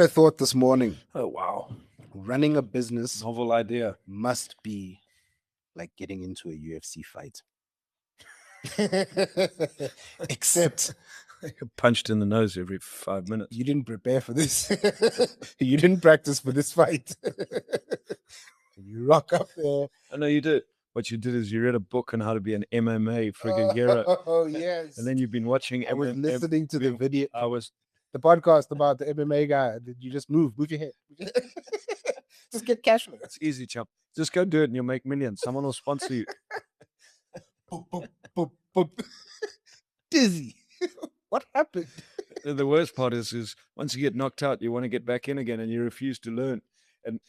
I thought this morning, Oh, wow. running a business Novel idea. must be like getting into a UFC fight. Except Punched in the nose every 5 minutes. you didn't prepare for this. You didn't practice for this fight. You rock up there. I know you did. What you did is you read a book on how to be an MMA friggin' hero. Oh, yes. And then you've been watching. I was listening to the video, I was. the podcast about the MMA guy. You just move your head. Just get cash flow. It's easy, chump. Just go do it and you'll make millions. Someone will sponsor you. Boop, boop, boop, boop. Dizzy. What happened? The worst part is once you get knocked out, you want to get back in again and you refuse to learn. And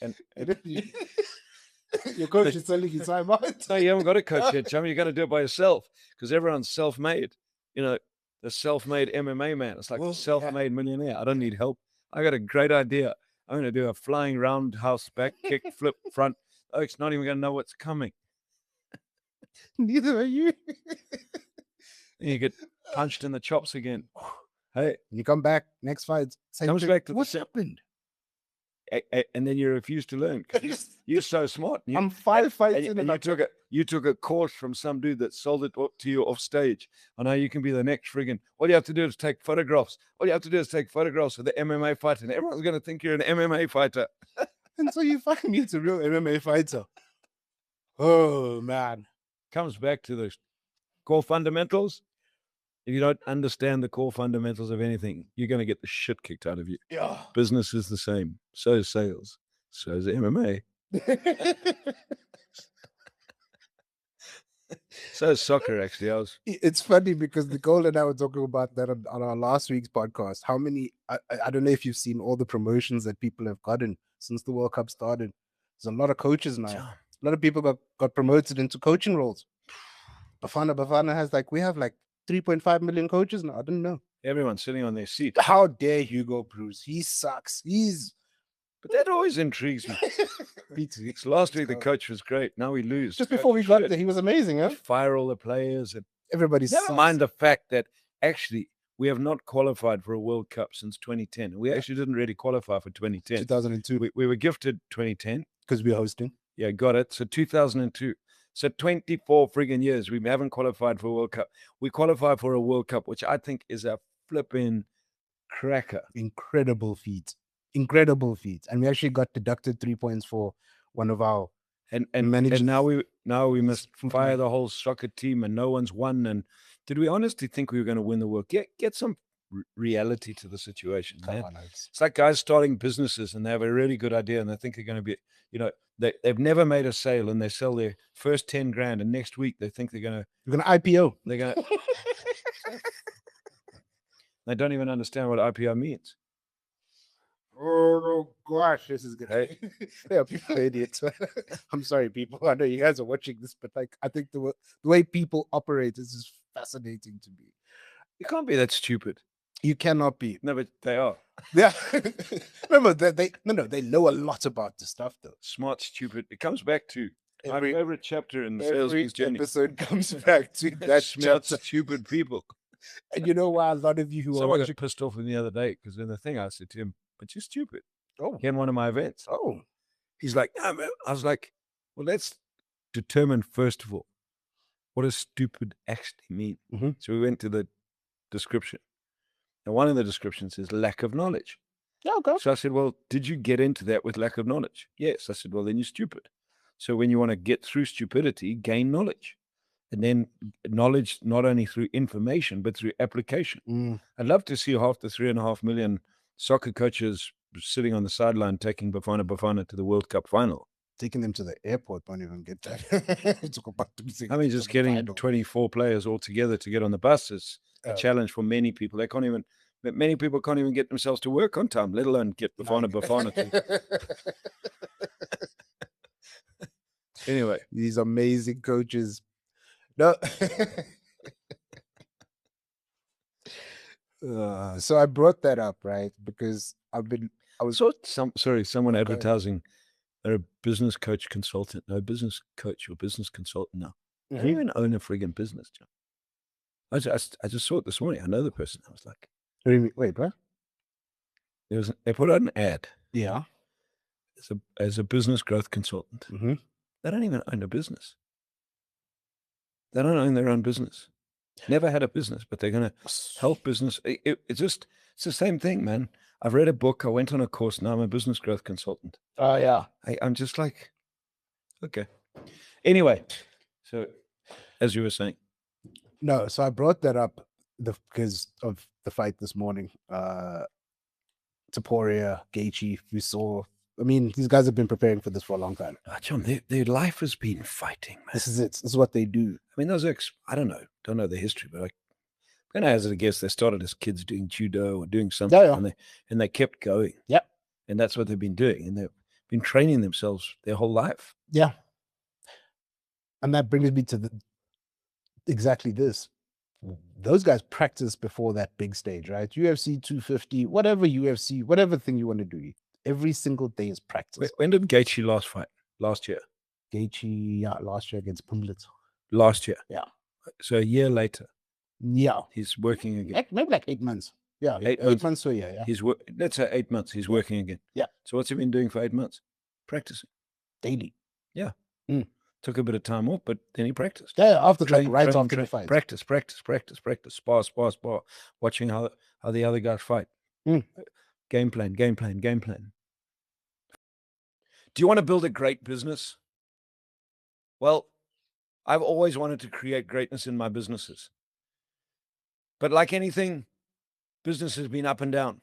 your coach is telling you time out. No, you haven't got a coach yet, chum. You're going to do it by yourself because everyone's self-made. You know, the self-made MMA man. It's like self-made millionaire. I don't need help. I got a great idea. I'm going to do a flying roundhouse back kick, flip front. Oak's not even going to know what's coming. Neither are you. And you get punched in the chops again. Hey, you come back next fight. Comes back to what's happened? And then you refuse to learn. You're so smart. I'm 5 fights in, and you took a course from some dude that sold it to you off stage. I know you can be the next friggin'. All you have to do is take photographs. All you have to do is take photographs of the MMA fighter, and everyone's going to think you're an MMA fighter. And so you find me it's a real MMA fighter. Oh man, comes back to the core fundamentals. If you don't understand the core fundamentals of anything, you're going to get the shit kicked out of you. Yeah. Business is the same. So is sales. So is MMA. So is soccer, actually. It's funny because Nicole and I were talking about that on our last week's podcast. How many, I don't know if you've seen all the promotions that people have gotten since the World Cup started. There's a lot of coaches now. Yeah. A lot of people got promoted into coaching roles. Bafana has we have 3.5 million coaches now. I don't know. Everyone's sitting on their seat. How dare Hugo Bruce? He sucks. But that always intrigues me. Last week the coach was great. Now we lose. Just before we got there, he was amazing, huh? Fire all the players. And everybody sucks. Never mind the fact that actually we have not qualified for a World Cup since 2010. We actually didn't really qualify for 2010. 2002. We were gifted 2010. Because we're hosting. Yeah, got it. So 2002. So 24 friggin' years, we haven't qualified for a World Cup. We qualified for a World Cup, which I think is a flipping cracker. Incredible feat. Incredible feat. And we actually got deducted 3 points for one of our and now we must fire the whole soccer team and no one's won. And did we honestly think we were going to win the World Cup? Get some reality to the situation, man. It's like guys starting businesses and they have a really good idea and they think they're going to be, they've never made a sale and they sell their first 10 grand and next week they think they're going to IPO. They're going to they don't even understand what IPO means. Oh gosh, this is good. Hey, yeah, people are idiots. I'm sorry, people. I know you guys are watching this, but I think the way people operate is just fascinating to me. You can't be that stupid. You cannot be. No, but they are. Yeah. Remember, they know a lot about the stuff, though. Smart, stupid. It comes back to my favorite chapter in the sales journey. Episode comes back to that smart, stupid people. And you know why a lot of you who Someone got pissed off with me the other day because in the thing I said to him, "But you're stupid." Oh, he had one of my events. Oh, he's like, "No, man." I was like, "Well, let's determine first of all what does stupid actually mean." Mm-hmm. So we went to the description. And one of the descriptions is lack of knowledge. Yeah, okay. So I said, well, did you get into that with lack of knowledge? Yes. I said, well, then you're stupid. So when you want to get through stupidity, gain knowledge. And then knowledge not only through information, but through application. I'd love to see half the 3.5 million soccer coaches sitting on the sideline taking Bafana to the World Cup final. Taking them to the airport, won't even get that. I mean, just getting 24 players all together to get on the bus is a challenge for many people. Many people can't even get themselves to work on time, let alone get Bafana to. Anyway, these amazing coaches. No. So I brought that up, right? Because someone advertising they're a business coach consultant. No, business coach or business consultant now. Mm-hmm. I don't even own a friggin' business, John. I just saw it this morning. I know the person. I was like, wait, what? they put out an ad. Yeah. As a business growth consultant. Mm-hmm. They don't even own a business. They don't own their own business. Never had a business, but they're going to help business. It's the same thing, man. I've read a book. I went on a course. Now I'm a business growth consultant. Oh, yeah. I'm just like, okay. Anyway, so as you were saying. No, so I brought that up because of the fight this morning. Taporia, Gaethje, we saw. I mean, these guys have been preparing for this for a long time. John, their life has been fighting, man. This is it. This is what they do. I mean, those I don't know the history, but I'm going to hazard a guess they started as kids doing judo or doing something, and they kept going. Yep. And that's what they've been doing, and they've been training themselves their whole life. Yeah. And that brings me to exactly this. Those guys practice before that big stage, right? UFC 250, whatever thing you want to do. Every single day is practice. When did Gaethje last fight? Last year. Gaethje, yeah, last year against Pumblit. Last year. Yeah. So a year later. Yeah. He's working again. Maybe like 8 months. Yeah. 8 months to a year. Yeah. Let's say 8 months. He's working again. Yeah. So what's he been doing for 8 months? Practicing. Daily. Yeah. Took a bit of time off, but then he practiced. Yeah, after right after the fight. Practice. Spar. Watching how the other guys fight. Game plan. Do you want to build a great business? Well, I've always wanted to create greatness in my businesses. But like anything, business has been up and down.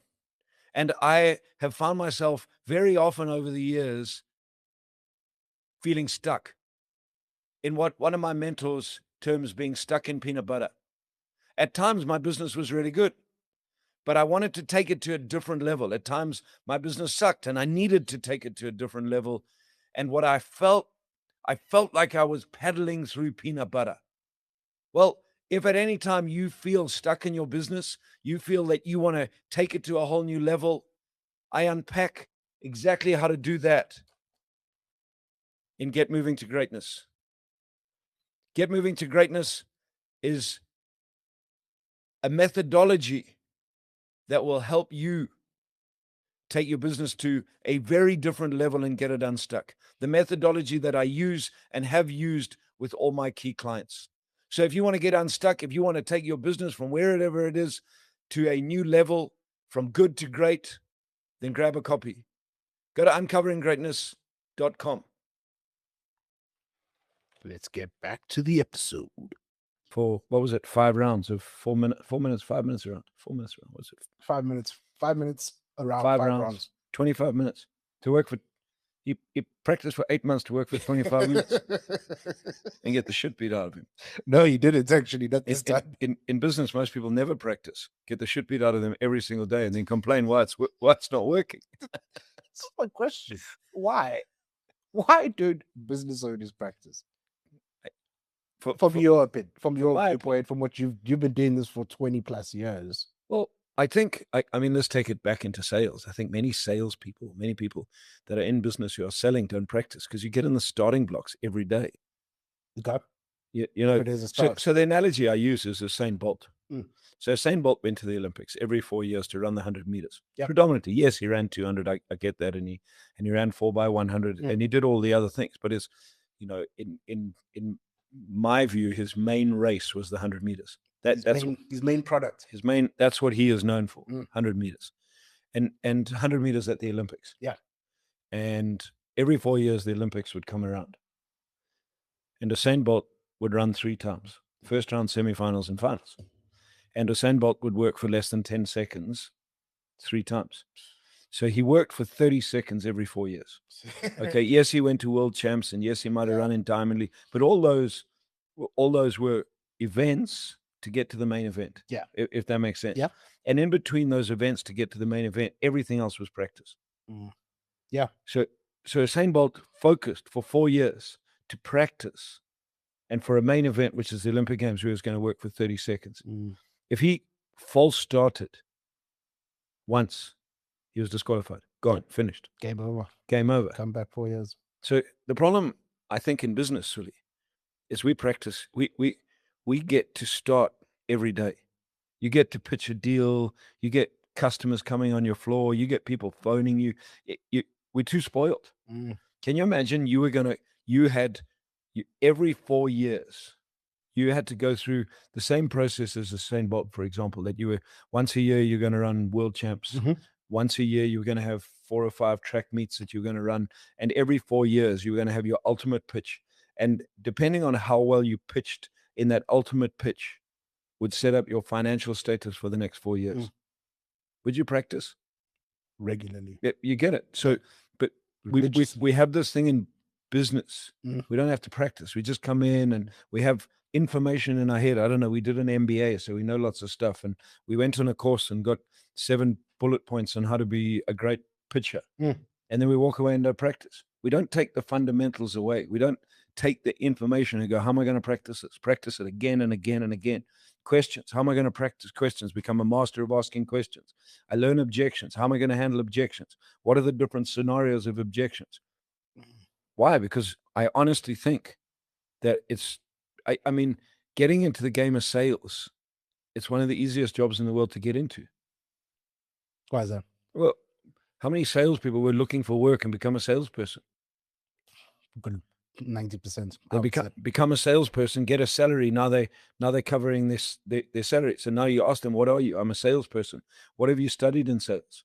And I have found myself very often over the years feeling stuck. In what one of my mentors terms being stuck in peanut butter. At times, my business was really good, but I wanted to take it to a different level. At times, my business sucked, and I needed to take it to a different level. And what I felt like I was paddling through peanut butter. Well, if at any time you feel stuck in your business, you feel that you want to take it to a whole new level, I unpack exactly how to do that in Get Moving to Greatness. Get Moving to Greatness is a methodology that will help you take your business to a very different level and get it unstuck. The methodology that I use and have used with all my key clients. So if you want to get unstuck, if you want to take your business from wherever it is to a new level, from good to great, then grab a copy. Go to uncoveringgreatness.com. Let's get back to the episode. For, what was it, 5 rounds of 4 minutes, 5 minutes around. 4 minutes around, what's it? 5 minutes. 5 minutes around 5 rounds. 25 minutes to work for. He practiced for 8 months to work for 25 minutes and get the shit beat out of him. No, he didn't actually. In business, most people never practice. Get the shit beat out of them every single day and then complain why it's not working. That's my question. Why? Why don't business owners practice? From your opinion, from your point, from what you've been doing this for 20 plus years. Well, I think, I mean, let's take it back into sales. I think many salespeople, many people that are in business who are selling don't practice because you get in the starting blocks every day. Okay. You know, so the analogy I use is Usain Bolt. So Usain Bolt went to the Olympics every 4 years to run the 100 meters. Yep. Predominantly, yes, he ran 200. I get that, and he ran 4x100, and he did all the other things. But in my view, his main race was the 100 meters. That's his main product. That's what he is known for. 100 meters, and 100 meters at the Olympics. Yeah, and every 4 years the Olympics would come around, and Usain Bolt would run 3 times: first round, semifinals, and finals. And Usain Bolt would work for less than 10 seconds 3 times. So he worked for 30 seconds every 4 years. Okay, yes, he went to world champs, and yes, he might have run in Diamond League, but all those were events to get to the main event. Yeah, if that makes sense. Yeah, and in between those events to get to the main event, everything else was practice. Yeah. So Usain Bolt focused for 4 years to practice, and for a main event, which is the Olympic Games, where he was going to work for 30 seconds. If he false started once, he was disqualified. Gone. Finished. Game over. Come back 4 years. So the problem, I think, in business, Sully, is we practice. We get to start every day. You get to pitch a deal. You get customers coming on your floor. You get people phoning you. We're too spoiled. Can you imagine every 4 years, you had to go through the same process as Usain Bolt, for example, that you were once a year, you're going to run world champs. Once a year, you're going to have 4 or 5 track meets that you're going to run. And every 4 years, you're going to have your ultimate pitch. And depending on how well you pitched in that ultimate pitch would set up your financial status for the next 4 years. Would you practice? Regularly. Yeah, you get it. So, but we have this thing in business. We don't have to practice. We just come in and we have information in our head. I don't know. We did an MBA, so we know lots of stuff. And we went on a course and got 7 bullet points on how to be a great pitcher. And then we walk away and don't practice. We don't take the fundamentals away. We don't take the information and go, how am I going to practice this? Practice it again and again and again. Questions. How am I going to practice questions? Become a master of asking questions. I learn objections. How am I going to handle objections? What are the different scenarios of objections? Why? Because I honestly think that I mean, getting into the game of sales, it's one of the easiest jobs in the world to get into. Why is that? Well, how many salespeople were looking for work and become a salesperson? 90%. They become a salesperson, get a salary. Now they're covering their salary. So now you ask them, what are you? I'm a salesperson. What have you studied in sales?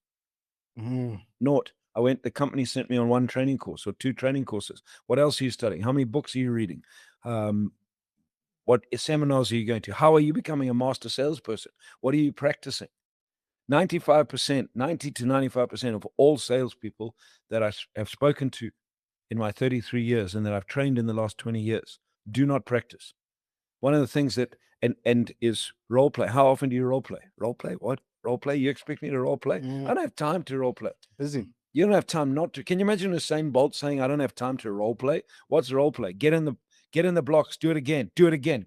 Naught. The company sent me on 1 training course or 2 training courses. What else are you studying? How many books are you reading? What seminars are you going to? How are you becoming a master salesperson? What are you practicing? 90 to 95% of all salespeople that I have spoken to in my 33 years and that I've trained in the last 20 years do not practice. One of the things that, and is role play. How often do you role play? Role play? What? Role play? You expect me to role play? I don't have time to role play. Busy. You don't have time not to. Can you imagine Usain Bolt saying, I don't have time to role play? What's role play? Get in the blocks, do it again,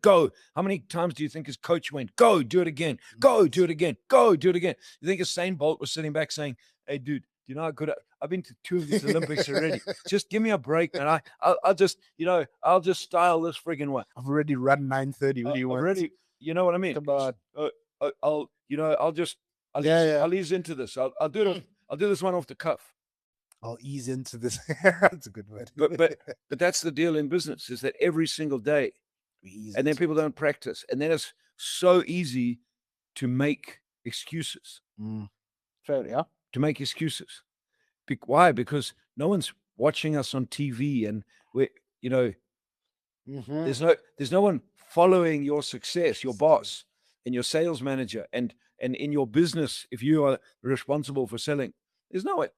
go. How many times do you think his coach went, go, do it again, go, do it again, go, do it again? You think Usain Bolt was sitting back saying, hey, dude, do you know how good I've been to 2 of these Olympics already. Just give me a break, man. I'll just style this friggin' way. I've already run 9:30. What do you want? Already, you know what I mean? Come on. I'll ease into this. I'll do this one off the cuff. I'll ease into this. That's a good word. But that's the deal in business, is that every single day, and then people don't practice, and then it's so easy to make excuses. Fair, yeah. To make excuses. Why? Because no one's watching us on TV, and there's no one following your success, your boss and your sales manager, and in your business, if you are responsible for selling, there's no way.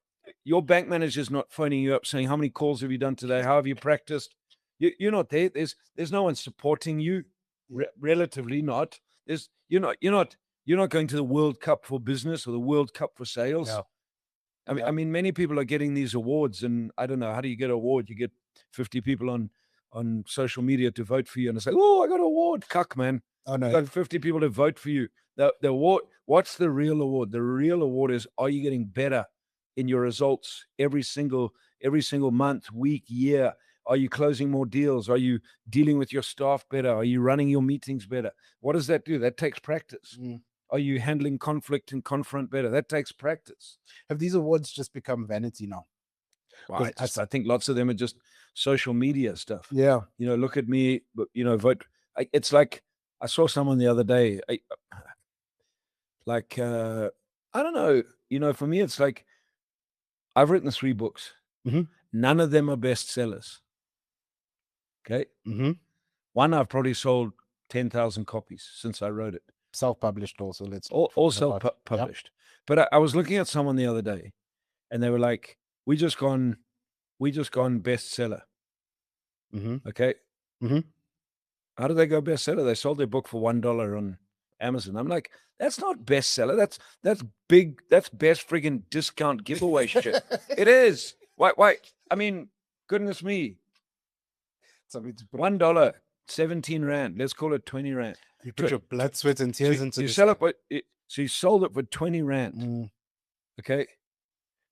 Your bank manager's not phoning you up saying, how many calls have you done today? How have you practiced? You're not there. There's no one supporting you. Relatively not. You're not going to the World Cup for business or the World Cup for sales. Yeah. I mean, many people are getting these awards, and I don't know, how do you get an award? You get 50 people on social media to vote for you, and they say, oh, I got an award. Cuck, man. Oh, no. You got 50 people to vote for you. The award, what's the real award? The real award is, are you getting better in your results every single month, week, year? Are you closing more deals? Are you dealing with your staff better? Are you running your meetings better? What does that do? That takes practice. Are you handling conflict and confront better? That takes practice. Have these awards just become vanity now? Well, I think lots of them are just social media stuff. Yeah. Look at me, vote. It's like, I saw someone the other day, I don't know, for me, it's like, I've written 3 books. None of them are bestsellers. Okay. One, I've probably sold 10,000 copies since I wrote it. Self-published also. All self-published. Yep. But I was looking at someone the other day, and they were like, we just gone bestseller. Okay. How did they go bestseller? They sold their book for $1 on Amazon. I'm like, that's not bestseller. That's big. That's best friggin' discount giveaway shit. It is. Why? I mean, goodness me. $1, 17 Rand. Let's call it 20 Rand. You put your blood, sweat, and tears into this. So you sold it for 20 Rand. Okay.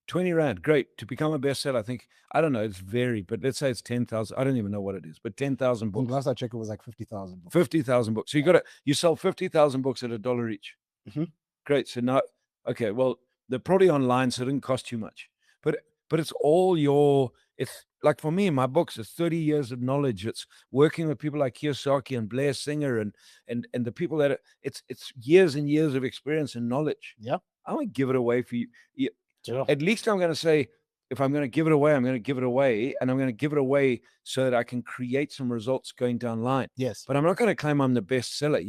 20 Rand. Great. To become a bestseller, I think, I don't know, it's varied, but let's say it's 10,000. I don't even know what it is, but 10,000 books. Last I checked, it was like 50,000 books. 50,000 books. So you sell 50,000 books at $1 each. Great. So now, Okay, well, they're probably online, so it didn't cost you much. But it's all it's like for me, in my books, it's 30 years of knowledge. It's working with people like Kiyosaki and Blair Singer and the people that it's years and years of experience and knowledge. Yeah. I won't give it away for you. Sure. At least I'm going to say, if I'm going to give it away, I'm going to give it away, and I'm going to give it away so that I can create some results going down line. Yes. But I'm not going to claim I'm the best seller.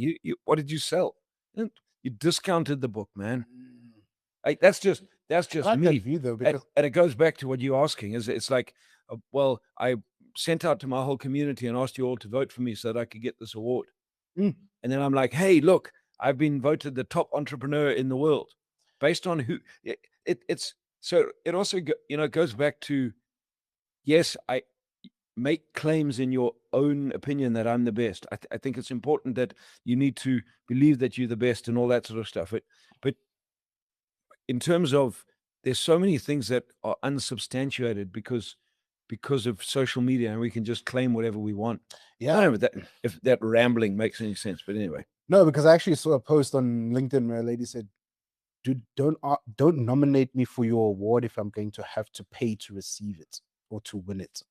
What did you sell? You discounted the book, man. That's just I like me. that view, though, because And it goes back to what you're asking. It's like, well, I sent out to my whole community and asked you all to vote for me so that I could get this award. And then I'm like, hey, look, I've been voted the top entrepreneur in the world based on who it's. So it also goes back to, yes, I make claims in your own opinion that I'm the best. I think it's important that you need to believe that you're the best and all that sort of stuff. But in terms of, there's so many things that are unsubstantiated because of social media, and we can just claim whatever we want. Yeah. I don't know if that rambling makes any sense, but anyway. No, because I actually saw a post on LinkedIn where a lady said, "Dude, don't nominate me for your award if I'm going to have to pay to receive it or to win it."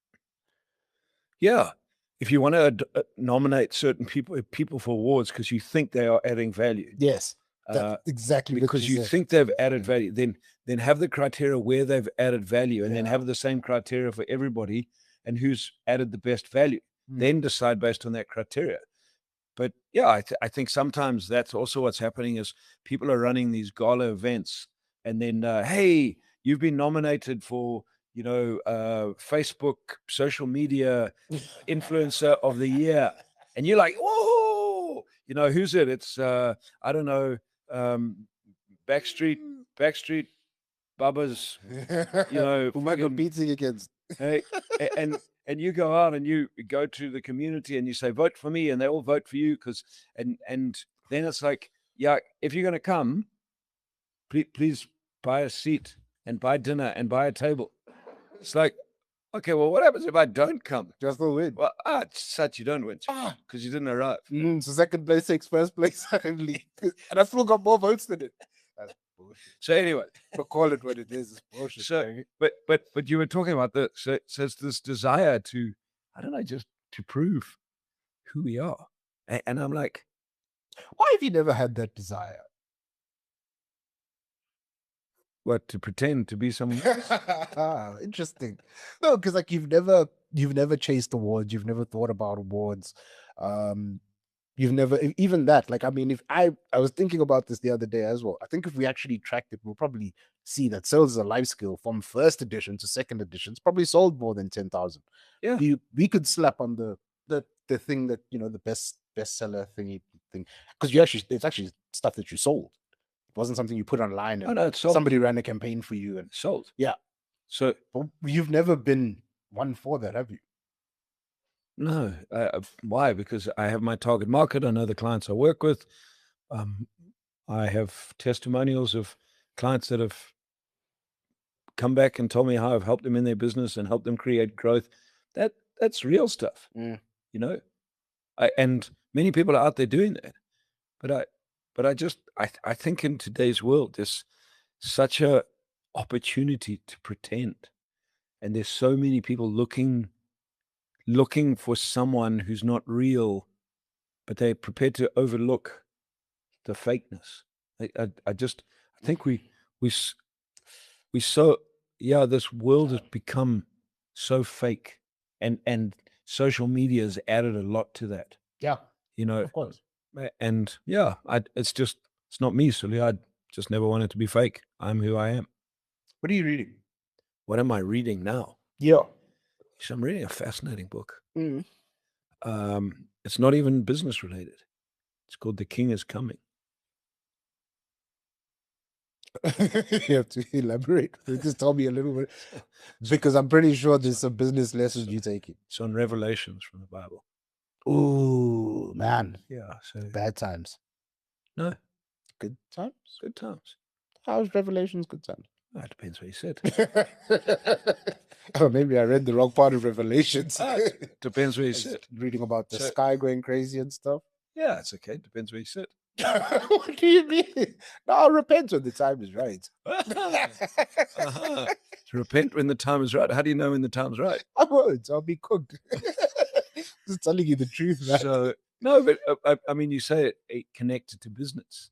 Yeah. If you want to nominate certain people for awards because you think they are adding value. Yes. That's exactly because you think they've added value, then have the criteria where they've added value, and then have the same criteria for everybody and who's added the best value. Then decide based on that criteria. But yeah, I think sometimes that's also what's happening is people are running these gala events, and then hey, you've been nominated for Facebook social media influencer of the year, and you're like, whoa, who's it? It's I don't know. Backstreet Bubba's, who am I competing against? Hey, and you go out and you go to the community and you say, vote for me, and they all vote for you and then it's like, yeah, if you're going to come, please buy a seat and buy dinner and buy a table. It's like, okay, well, what happens if I don't come? Just the win. Well, it's such you don't win because you didn't arrive. So second place takes first place, and I still got more votes than it. That's bullshit. So anyway, but call it what it is. It's bullshit. So, but you were talking about so it's this desire to, I don't know, just to prove who we are, and I'm like, why have you never had that desire? What, to pretend to be someone else? Interesting. No, because like you've never chased awards, you've never thought about awards. You've never even that. Like, I mean, if I was thinking about this the other day as well. I think if we actually tracked it, we'll probably see that sales is a life skill from first edition to second edition. It's probably sold more than 10,000. Yeah. We could slap on the thing that, the bestseller thingy thing. Because it's actually stuff that you sold. It wasn't something you put online and somebody ran a campaign for you and sold. Yeah. So you've never been one for that, have you? No. Why? Because I have my target market. I know the clients I work with. I have testimonials of clients that have come back and told me how I've helped them in their business and helped them create growth. That's real stuff. And many people are out there doing that. But I think in today's world, there's such a opportunity to pretend, and there's so many people looking for someone who's not real, but they're prepared to overlook the fakeness. I think this world has become so fake, and social media has added a lot to that. Yeah, of course. And yeah, it's not me, Sully. I just never wanted to be fake. I'm who I am. What are you reading? What am I reading now? Yeah. So I'm reading a fascinating book. Mm-hmm. It's not even business related. It's called The King is Coming. You have to elaborate. Just tell me a little bit, because I'm pretty sure there's some business lessons you take. It's on Revelations from the Bible. Ooh, man. Yeah. So bad times. No. Good times? Good times. How's Revelations good times? That depends what you said. Oh, maybe I read the wrong part of Revelations. Depends where you sit. Reading about the sky going crazy and stuff. Yeah, it's okay. Depends where you sit. What do you mean? No, I'll repent when the time is right. Repent when the time is right. How do you know when the time's right? I won't. I'll be cooked. Just telling you the truth, man. So no, but I mean, you say it connected to business.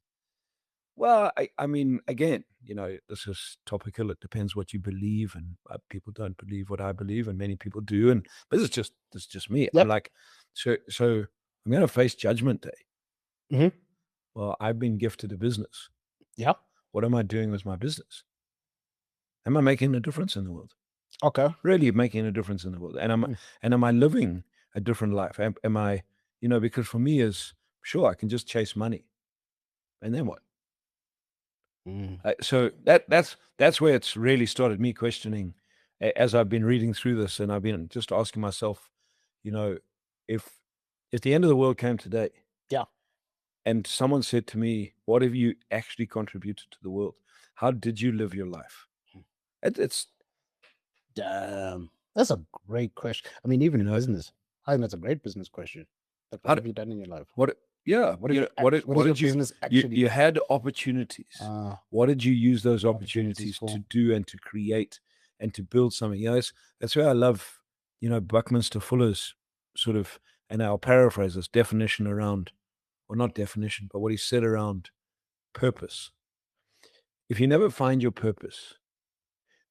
Well, I mean, again, this is topical. It depends what you believe, and people don't believe what I believe, and many people do. But this is just me. Yep. I'm like, so I'm going to face Judgment Day. Mm-hmm. Well, I've been gifted a business. Yeah. What am I doing with my business? Am I making a difference in the world? Okay. Really making a difference in the world? And am I living a different life? Am I, because for me is sure I can just chase money, and then what? So that's where it's really started me questioning as I've been reading through this, and I've been just asking myself, if the end of the world came today, yeah, and someone said to me, "What have you actually contributed to the world? How did you live your life?" It's that's a great question. I mean, even in business, I think that's a great business question. Like, what have you done in your life? What? Yeah. What is your business actually? You had opportunities. What did you use those opportunities to do and to create and to build something? That's where I love, Buckminster Fuller's sort of, and I'll paraphrase this definition around, or not definition, but what he said around purpose. If you never find your purpose,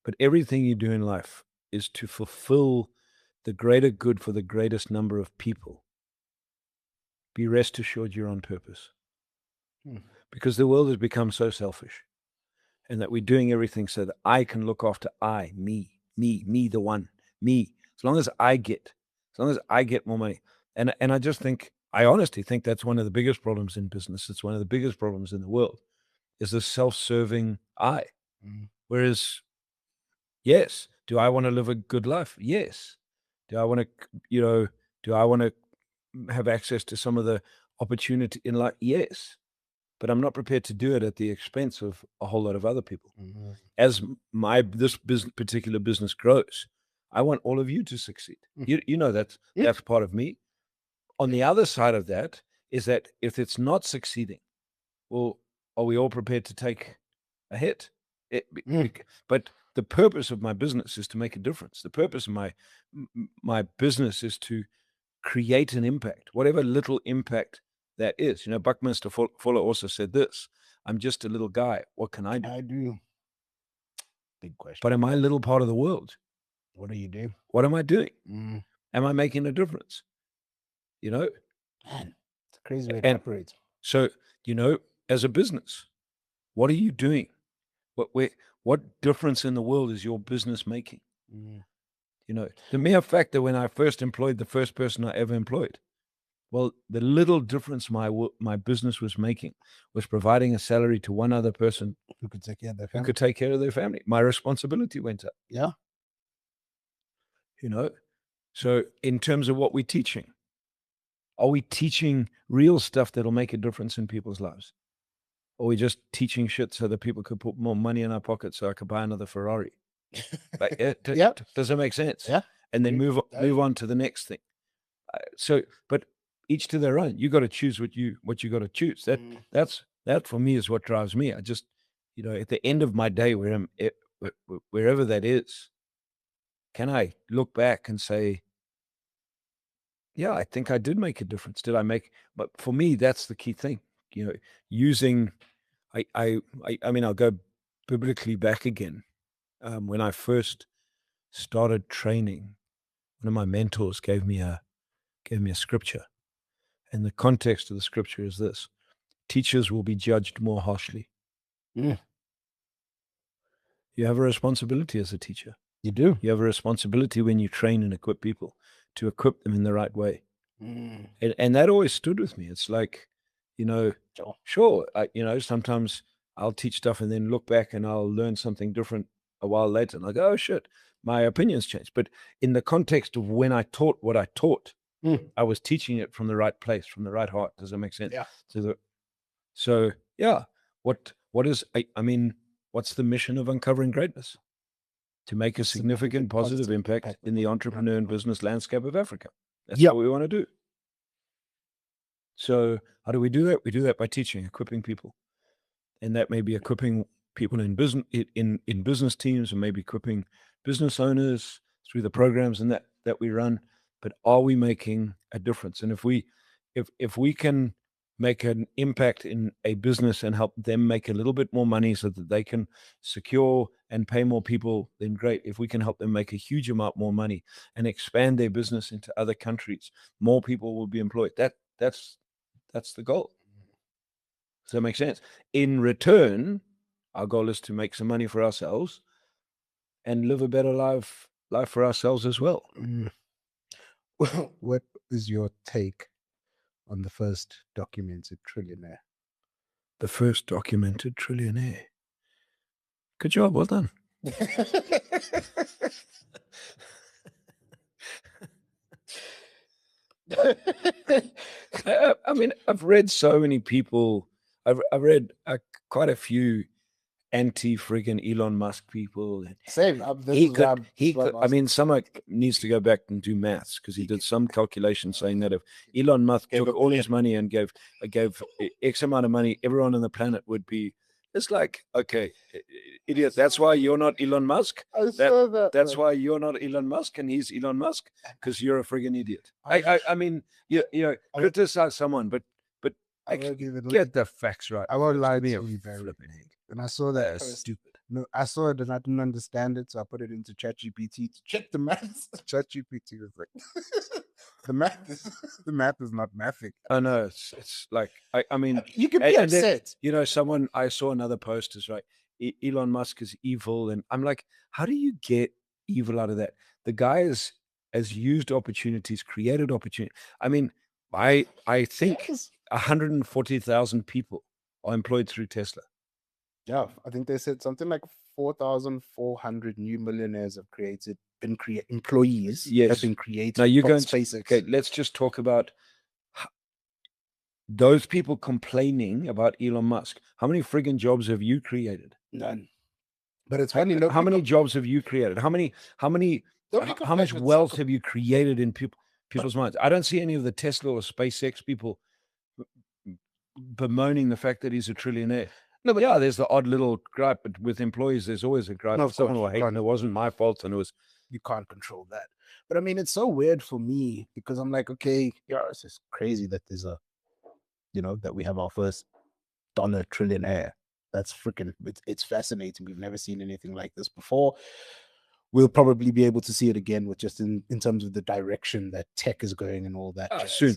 but everything you do in life is to fulfill the greater good for the greatest number of people, be rest assured you're on purpose. Because the world has become so selfish, and that we're doing everything so that I can look after me, the one, me. As long as I get more money. And I just think, I honestly think that's one of the biggest problems in business. It's one of the biggest problems in the world, is the self-serving I. Whereas, yes, do I want to live a good life? Yes. Do I want to, have access to some of the opportunity in life? Yes. But I'm not prepared to do it at the expense of a whole lot of other people. As this particular business grows, I want all of you to succeed. That's part of me. On the other side of that is that if it's not succeeding, well, are we all prepared to take a hit? But the purpose of my business is to make a difference. The purpose of my business is to create an impact, whatever little impact that is. Buckminster Fuller also said this: "I'm just a little guy. What can I do?" I do. Big question. But in my little part of the world, what do you do? What am I doing? Am I making a difference? Man, it's a crazy way to operate. So, as a business, what are you doing? What difference in the world is your business making? The mere fact that when I first employed the first person I ever employed, well, the little difference my business was making was providing a salary to one other person who could take care of their family. My responsibility went up. Yeah. So in terms of what we're teaching, are we teaching real stuff that'll make a difference in people's lives? Or are we just teaching shit so that people could put more money in our pockets so I could buy another Ferrari? Does that make sense? Yeah. And then move on to the next thing. But each to their own. You got to choose what you got to choose. That for me is what drives me. I just, at the end of my day, wherever that is, can I look back and say, yeah, I think I did make a difference. Did I make? But for me, that's the key thing. Using, I mean, I'll go biblically back again. When I first started training, one of my mentors gave me a scripture, and the context of the scripture is this: teachers will be judged more harshly. You have a responsibility as a teacher. You do. You have a responsibility when you train and equip people to equip them in the right way. And that always stood with me. It's like, sure, sometimes I'll teach stuff and then look back and I'll learn something different a while later. And I go, oh, shit, my opinion's changed. But in the context of when I taught what I taught, I was teaching it from the right place, from the right heart. Does that make sense? Yeah. So yeah, what is, I mean, what's the mission of Uncovering Greatness? To make a significant positive impact in the entrepreneur and business landscape of Africa. That's what we want to do. So how do we do that? We do that by teaching, equipping people, and that may be equipping people in business teams, and maybe equipping business owners through the programs and that we run. But are we making a difference? And if we can make an impact in a business and help them make a little bit more money so that they can secure and pay more people, then great. If we can help them make a huge amount more money and expand their business into other countries, more people will be employed. That's the goal. Does that make sense? In return, our goal is to make some money for ourselves and live a better life for ourselves as well. What is your take on the first documented trillionaire? The first documented trillionaire. Good job. Well done. I mean, I've read so many people. I've read quite a few anti-friggin' Elon Musk people. Same. I mean, someone needs to go back and do maths because he did some calculation saying that if Elon Musk took all his money and gave X amount of money, everyone on the planet would be. It's like, okay, idiot. That's why you're not Elon Musk. That's why you're not Elon Musk, and he's Elon Musk because you're a friggin' idiot. I mean, you criticize someone, but get the facts right. I won't lie to you, and I saw that stupid. No, I saw it and I didn't understand it, so I put it into ChatGPT to check the maths. ChatGPT was like, the math is not mathing. Oh no, it's like I mean, you can be upset. Someone I saw another post is right. Elon Musk is evil, and I'm like, how do you get evil out of that? The guy has used opportunities, created opportunity. I mean, I think 140,000 people are employed through Tesla. Yeah, I think they said something like 4,400 new millionaires have employees have been created. Now you go SpaceX. Okay, let's just talk about those people complaining about Elon Musk. How many friggin' jobs have you created? None. But it's funny. How many jobs have you created? How much wealth have you created in people's minds? I don't see any of the Tesla or SpaceX people bemoaning the fact that he's a trillionaire. No, but yeah, there's the odd little gripe, but with employees, there's always a gripe. No, someone will hate, and it wasn't my fault, and it was. You can't control that. But I mean, it's so weird for me because I'm like, okay, yeah, it's just crazy that there's that we have our first dollar trillionaire. That's freaking, it's fascinating. We've never seen anything like this before. We'll probably be able to see it again with just in terms of the direction that tech is going and all that. Soon.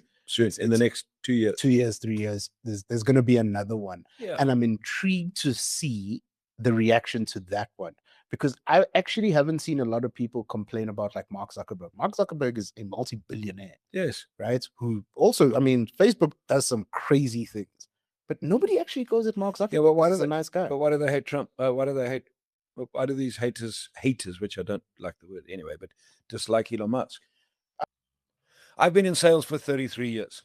In the next 2 years. 2 years, 3 years, there's going to be another one. Yeah. And I'm intrigued to see the reaction to that one because I actually haven't seen a lot of people complain about like Mark Zuckerberg. Mark Zuckerberg is a multi-billionaire. Yes. Right? Who also, I mean, Facebook does some crazy things, but nobody actually goes at Mark Zuckerberg. Yeah, well, he's a nice guy. But why do they hate Trump? Why do these haters, which I don't like the word anyway, but dislike Elon Musk? I've been in sales for 33 years.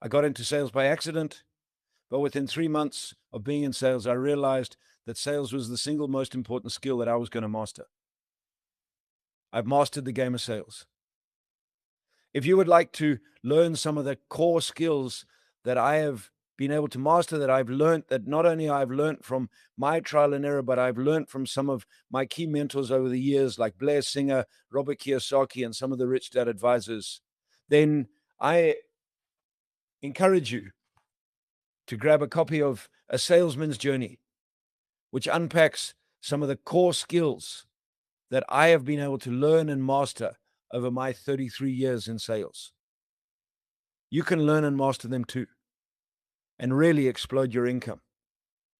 I got into sales by accident, but within 3 months of being in sales, I realized that sales was the single most important skill that I was going to master. I've mastered the game of sales. If you would like to learn some of the core skills that I have been able to master, that I've learned, that not only I've learned from my trial and error, but I've learned from some of my key mentors over the years, like Blair Singer, Robert Kiyosaki, and some of the Rich Dad advisors, then I encourage you to grab a copy of A Salesman's Journey, which unpacks some of the core skills that I have been able to learn and master over my 33 years in sales. You can learn and master them too, and really explode your income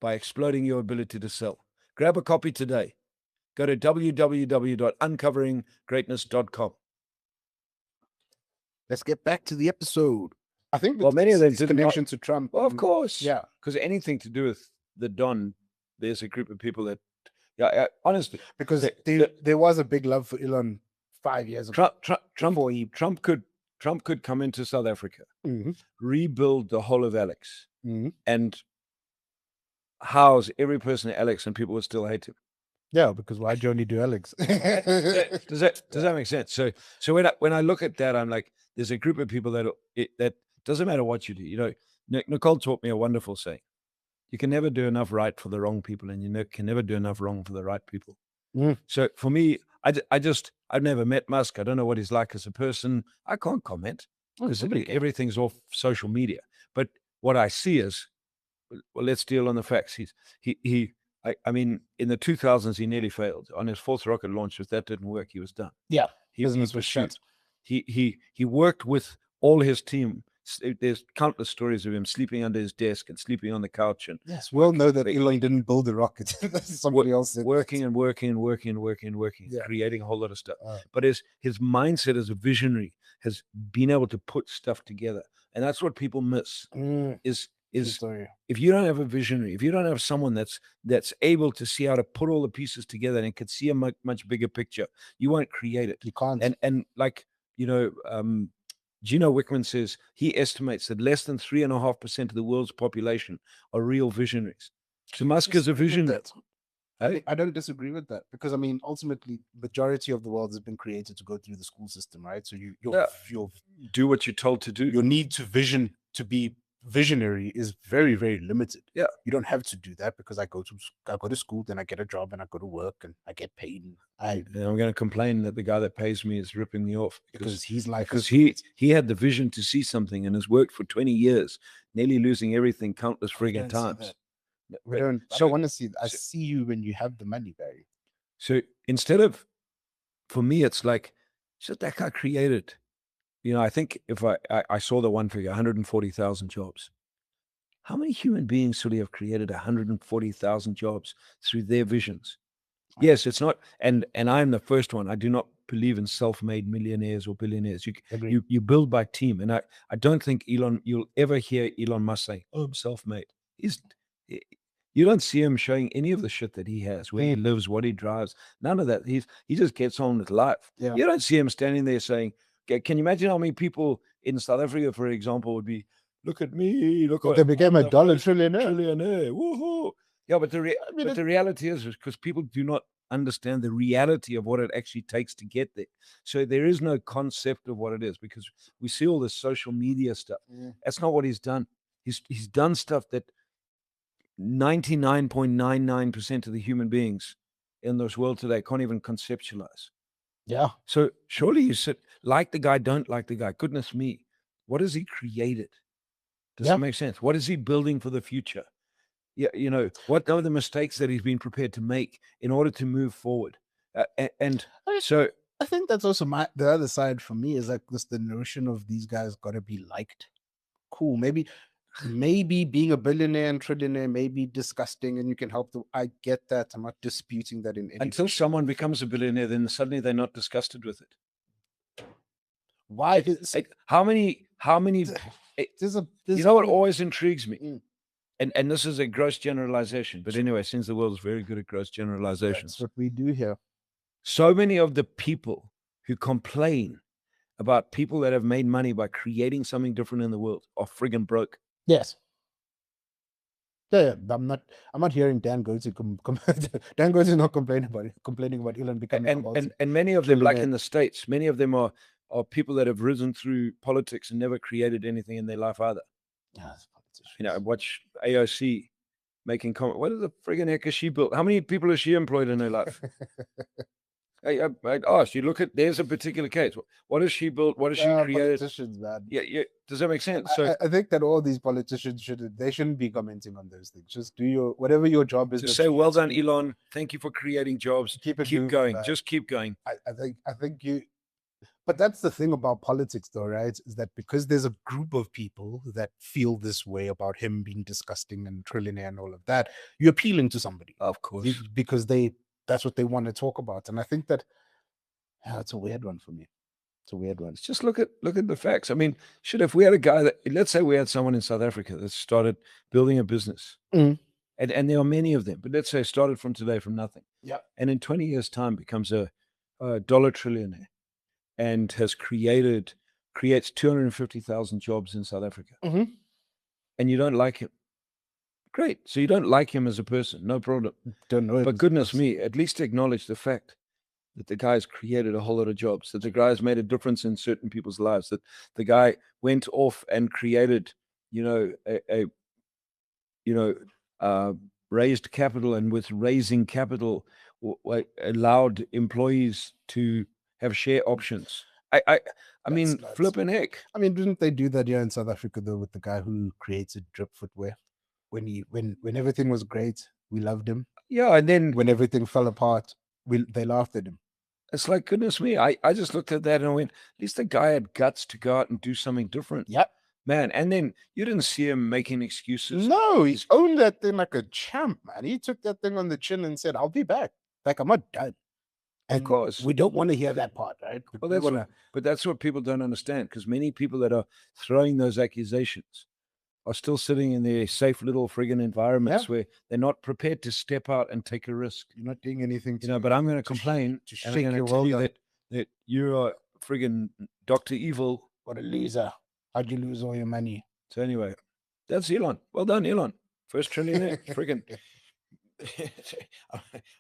by exploding your ability to sell. Grab a copy today. Go to www.uncoveringgreatness.com. Let's get back to the episode. I think many of them connection to Trump. Well, of course. Yeah. Because anything to do with the Don, there's a group of people that, honestly. Because there was a big love for Elon 5 years ago. Trump could come into South Africa, rebuild the whole of Alex, and house every person at Alex, and people would still hate him. Yeah, because why do you only do Alex? Does that make sense? So when I look at that, I'm like, there's a group of people that Doesn't matter what you do. You know, Nicole taught me a wonderful saying. You can never do enough right for the wrong people, and you can never do enough wrong for the right people. So for me, I've never met Musk. I don't know what he's like as a person. I can't comment because everything's off social media. But what I see is, well, let's deal on the facts. I mean, in the 2000s, he nearly failed on his fourth rocket launch. If that didn't work, he was done. Yeah, business was shut. He worked with all his team. There's countless stories of him sleeping under his desk and sleeping on the couch. And yes, we all know that Elon didn't build a rocket. Somebody else did. Working, yeah. Creating a whole lot of stuff. But his mindset as a visionary has been able to put stuff together, and that's what people miss. Is if you don't have a visionary, if you don't have someone that's able to see how to put all the pieces together and can see a much bigger picture, you won't create it. You can't. And like, you know, Gino Wickman says he estimates that less than 3.5% of the world's population are real visionaries. So Musk is a visionary. I don't disagree with that, because I mean, ultimately, majority of the world has been created to go through the school system, right? So you do what you're told to do. Your need to be visionary is very, very limited. Yeah, you don't have to do that, because I go to school, then I get a job, and I go to work, and I get paid. And I'm going to complain that the guy that pays me is ripping me off because he's like, because he had the vision to see something and has worked for 20 years, nearly losing everything countless friggin' times. I don't want to see that. I see you when you have the money, Barry. So instead of, for me, it's like, just that guy created. You know, I think if I saw the one figure, 140,000 jobs. How many human beings should he have created 140,000 jobs through their visions? Yes, it's not, and I'm the first one. I do not believe in self-made millionaires or billionaires. You build by team, and I don't think you'll ever hear Elon Musk say, "Oh, I'm self-made." You don't see him showing any of the shit that he has, where he lives, what he drives, none of that. He just gets on with life. Yeah. You don't see him standing there saying, "Can you imagine how many people in South Africa, for example, would be, look at me, look what they became a dollar trillionaire. Woohoo!" Yeah, but the reality is because people do not understand the reality of what it actually takes to get there. So there is no concept of what it is, because we see all this social media stuff. That's not what he's done. He's done stuff that 99.99% of the human beings in this world today can't even conceptualize. Yeah. So surely you sit, like the guy, don't like the guy. Goodness me, what has he created? Does it make sense? What is he building for the future? Yeah, you know, what are the mistakes that he's been prepared to make in order to move forward? So I think that's also the other side for me, is like the notion of these guys got to be liked. Cool, maybe being a billionaire and trillionaire may be disgusting, and you can help them. I get that. I'm not disputing that in any until someone becomes a billionaire, then suddenly they're not disgusted with it. Why? How many? You know what always intrigues me? And this is a gross generalization, but anyway, since the world is very good at gross generalizations, that's what we do here. So many of the people who complain about people that have made money by creating something different in the world are friggin' broke. Yes. Yeah, I'm not hearing Dan Goetze Dan Goetze is not complaining about Elon becoming and many of them, like in the States, many of them are people that have risen through politics and never created anything in their life either. Yeah, you know, I watch AOC making comment. What the friggin' heck has she built? How many people has she employed in her life? I asked. You look at, there's a particular case. What has she built? What has she created? Politicians, man. Yeah. Does that make sense? So I think that all these politicians shouldn't be commenting on those things. Just do whatever your job is. Just say, well done, Elon. Thank you for creating jobs. Keep going. Just keep going. I think you. But that's the thing about politics, though, right? Is that because there's a group of people that feel this way about him being disgusting and trillionaire and all of that, you're appealing to somebody, of course, because that's what they want to talk about. And I think that it's a weird one for me. It's a weird one. Just look at the facts. I mean, if we had a guy that, let's say we had someone in South Africa that started building a business, and there are many of them, but let's say started from today from nothing, and in 20 years' time becomes a dollar trillionaire, and creates 250,000 jobs in South Africa, and you don't like him. Great. So you don't like him as a person, no problem. Don't know. But goodness me, at least acknowledge the fact that the guy's created a whole lot of jobs, that the guy's made a difference in certain people's lives, that the guy went off and created, a raised capital, and with raising capital allowed employees to have share options. I mean, flipping heck. I mean, didn't they do that here in South Africa though with the guy who created drip footwear? When everything was great, we loved him. Yeah, and then when everything fell apart, they laughed at him. It's like, goodness me, I just looked at that and I went, at least the guy had guts to go out and do something different. Yep. Man, and then you didn't see him making excuses. No, he owned that thing like a champ, man. He took that thing on the chin and said, I'll be back. Like, I'm not done. And of course. We don't want to hear that part, right? Well, that's what people don't understand, because many people that are throwing those accusations are still sitting in their safe little friggin' environments where they're not prepared to step out and take a risk. You're not doing anything but I'm going to complain and I'm going to tell you that you are friggin' Dr. Evil. What a loser. How'd you lose all your money? So anyway, that's Elon. Well done, Elon. First trillionaire. Friggin'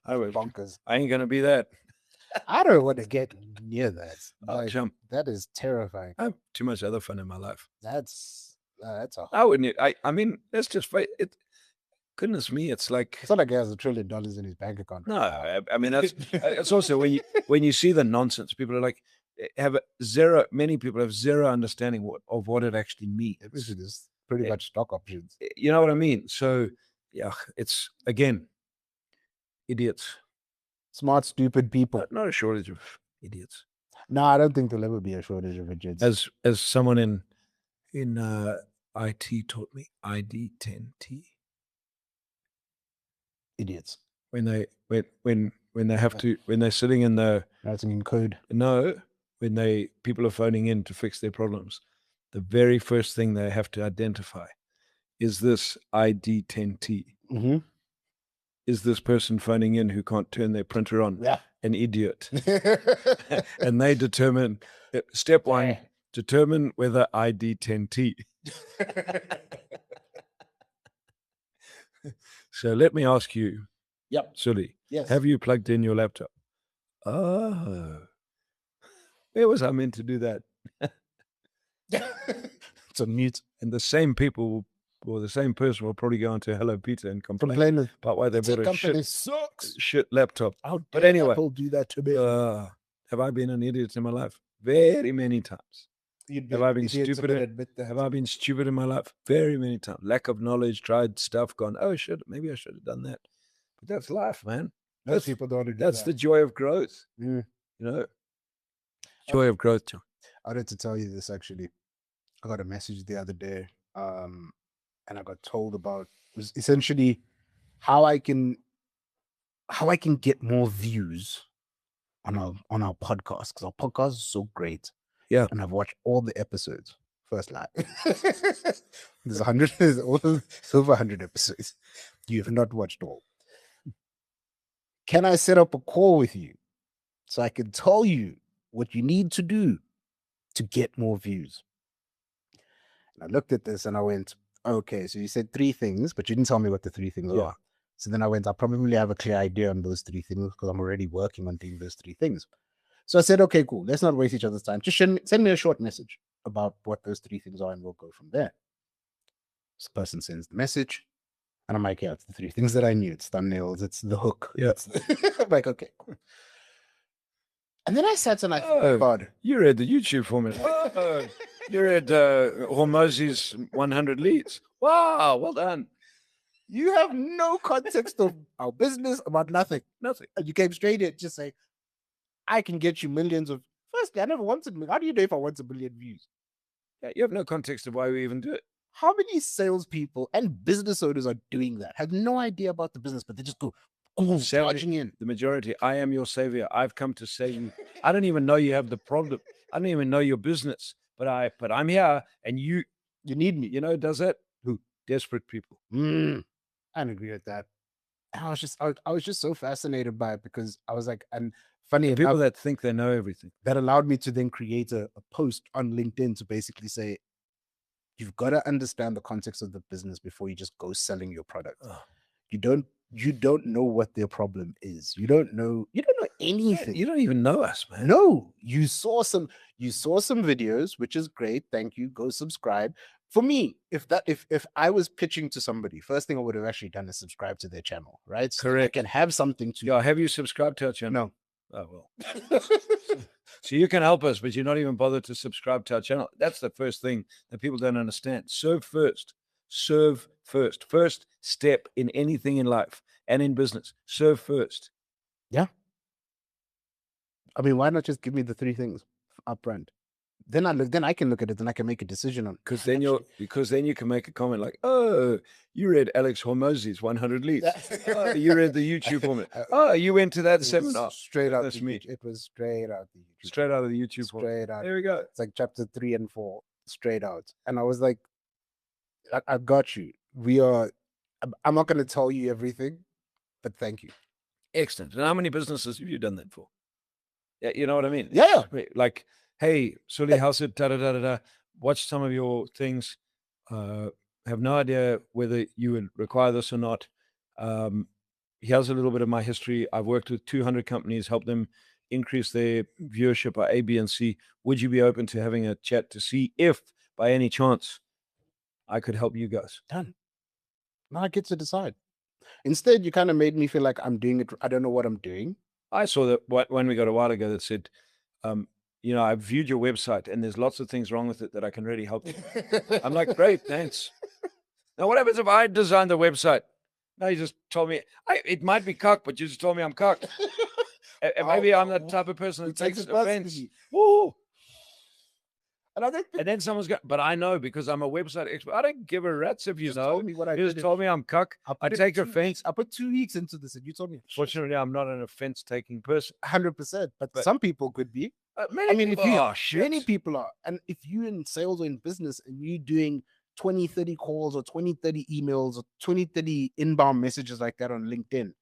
bonkers. I ain't going to be that. I don't want to get near that. I'll jump. That is terrifying. I have too much other fun in my life. That's a. I wouldn't. I mean, let's just fight it. Goodness me, it's like it's not like he has $1 trillion in his bank account. No, I mean that's it's also when you see the nonsense, people are like many people have zero understanding of what it actually means. It is pretty much stock options. You know what I mean? So yeah, it's again idiots. Smart, stupid people. Not a shortage of idiots. No, I don't think there'll ever be a shortage of idiots. As someone in IT taught me, ID10T. Idiots. When they have to, when they're sitting in the writing in code. No, when people are phoning in to fix their problems, the very first thing they have to identify is this ID10T. Mm-hmm. Is this person phoning in who can't turn their printer on an idiot? And they determine, step one, determine whether ID10T. So let me ask you, Sully, have you plugged in your laptop? Oh, where was I meant to do that? It's on mute. And the same people or the same person will probably go into Hello Peter and complain about why they've got a shit laptop. But anyway, Apple do that to me. Have I been an idiot in my life? Very many times. Have I been stupid? Have I been stupid in my life? Very many times. Lack of knowledge, tried stuff, gone, oh shit, maybe I should have done that. But that's life, man. Most people don't do that's the joy of growth. Mm. Joy of growth, John. I wanted to tell you this actually. I got a message the other day, and I got told about was essentially how I can get more views on our podcast, because our podcast is so great. Yeah. And I've watched all the episodes first live. There's over 100 episodes. You have not watched all. Can I set up a call with you so I can tell you what you need to do to get more views? And I looked at this and I went, okay, so you said 3 things, but you didn't tell me what the 3 things are. So then I went, I probably have a clear idea on those 3 things because I'm already working on doing those 3 things. So I said, okay, cool. Let's not waste each other's time. Just send me a short message about what those 3 things are and we'll go from there. This person sends the message and I'm like, yeah, it's the 3 things that I knew. It's thumbnails. It's the hook. Yeah. I'm like, okay, cool. And then I sat and I thought about it. You read the YouTube format. You read Hormozi's 100 leads. Wow, well done. You have no context of our business, about nothing. Nothing. And you came straight in, just say, I can get you millions of... Firstly, I never wanted... How do you know if I want a million views? Yeah, you have no context of why we even do it. How many salespeople and business owners are doing that? Have no idea about the business, but they just go, charging in. The majority. I am your savior. I've come to save you. I don't even know you have the problem. I don't even know your business, but I'm here and you need me. You know, does that? Who? Desperate people. I don't agree with that. And I was just so fascinated by it because I was like, and funny enough, people that think they know everything. That allowed me to then create a post on LinkedIn to basically say, you've got to understand the context of the business before you just go selling your product. You don't you don't know what their problem is. You don't know anything. You don't even know us, man. No, you saw some videos, which is great. Thank you. Go subscribe. For me, if I was pitching to somebody, first thing I would have actually done is subscribe to their channel, right? Correct. I can have something to. Yeah, have you subscribed to our channel? No. Oh well. So you can help us, but you're not even bothered to subscribe to our channel. That's the first thing that people don't understand. Serve first. Serve first. First step in anything in life and in business. Serve first. Yeah. I mean, why not just give me the 3 things upfront? Then I can look at it and I can make a decision on. Because then you can make a comment like, "Oh, you read Alex Hormozy's 100 Leads. Oh, you read the YouTube format. Oh, you went to that seminar." Straight out. That's me. It was straight out the YouTube. Straight out of the YouTube Straight format. out. There we go. It's like chapter 3 and 4, straight out. And I was like, I got you. I'm not going to tell you everything, but thank you. Excellent. And how many businesses have you done that for? Yeah, you know what I mean? Yeah. Like, hey, Sully, how's it? Da da da da da. Watch some of your things. Have no idea whether you would require this or not. Here's a little bit of my history. I've worked with 200 companies, helped them increase their viewership by A, B, and C. Would you be open to having a chat to see if, by any chance, I could help you guys? Done. Now I get to decide. Instead, you kind of made me feel like I'm doing it. I don't know what I'm doing. I saw that when we got a while ago that said, I've viewed your website and there's lots of things wrong with it that I can really help you. I'm like, great, thanks. Now, what happens if I design the website? No, you just told me, it might be cocked, but you just told me I'm cocked. And maybe I'm that type of person that takes offense. Woo! And then someone's got, but I know because I'm a website expert. I don't give a rat's if you know. You just told me I'm cuck. I take offense. I put 2 weeks into this and you told me. Fortunately, I'm not an offense-taking person. 100%. But some people could be. Many people are. And if you're in sales or in business and you're doing 20, 30 calls or 20, 30 emails or 20, 30 inbound messages like that on LinkedIn,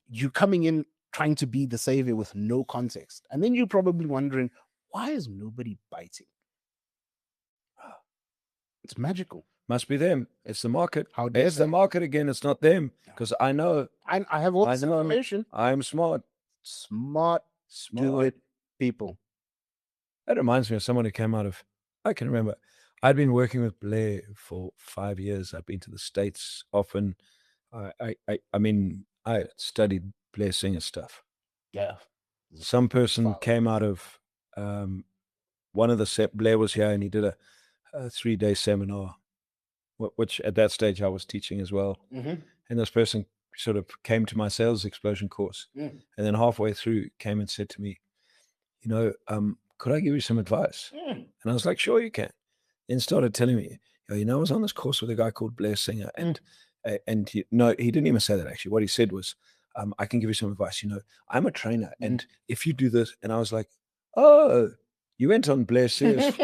you coming in trying to be the savior with no context. And then you're probably wondering, why is nobody biting? It's magical. Must be them. It's the market. There's the market again. It's not them. Because I know. I have all this information. I'm smart. Smart. Do it, people. That reminds me of someone who came out of, I can remember, I'd been working with Blair for 5 years. I've been to the States often. I studied Blair Singer stuff. Yeah. Some person came out of one of the Blair was here and he did a 3-day seminar, which at that stage I was teaching as well. Mm-hmm. And this person sort of came to my sales explosion course. And then halfway through came and said to me, could I give you some advice? And I was like, sure you can. Then started telling me, I was on this course with a guy called Blair Singer. And he didn't even say that actually. What he said was, I can give you some advice. I'm a trainer. And if you do this, and I was like, oh, you went on Blair Singer's.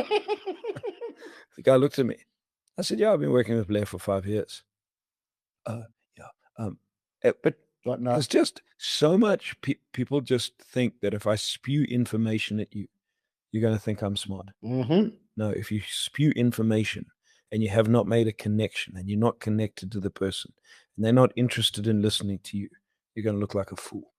The guy looked at me. I said, yeah, I've been working with Blair for 5 years. But there's just so much people just think that if I spew information at you, you're going to think I'm smart. Mm-hmm. No, if you spew information and you have not made a connection and you're not connected to the person and they're not interested in listening to you, you're going to look like a fool.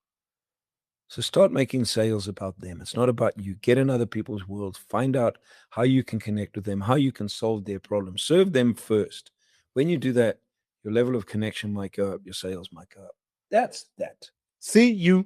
So start making sales about them. It's not about you. Get in other people's worlds. Find out how you can connect with them, how you can solve their problems. Serve them first. When you do that, your level of connection might go up. Your sales might go up. That's that. See you.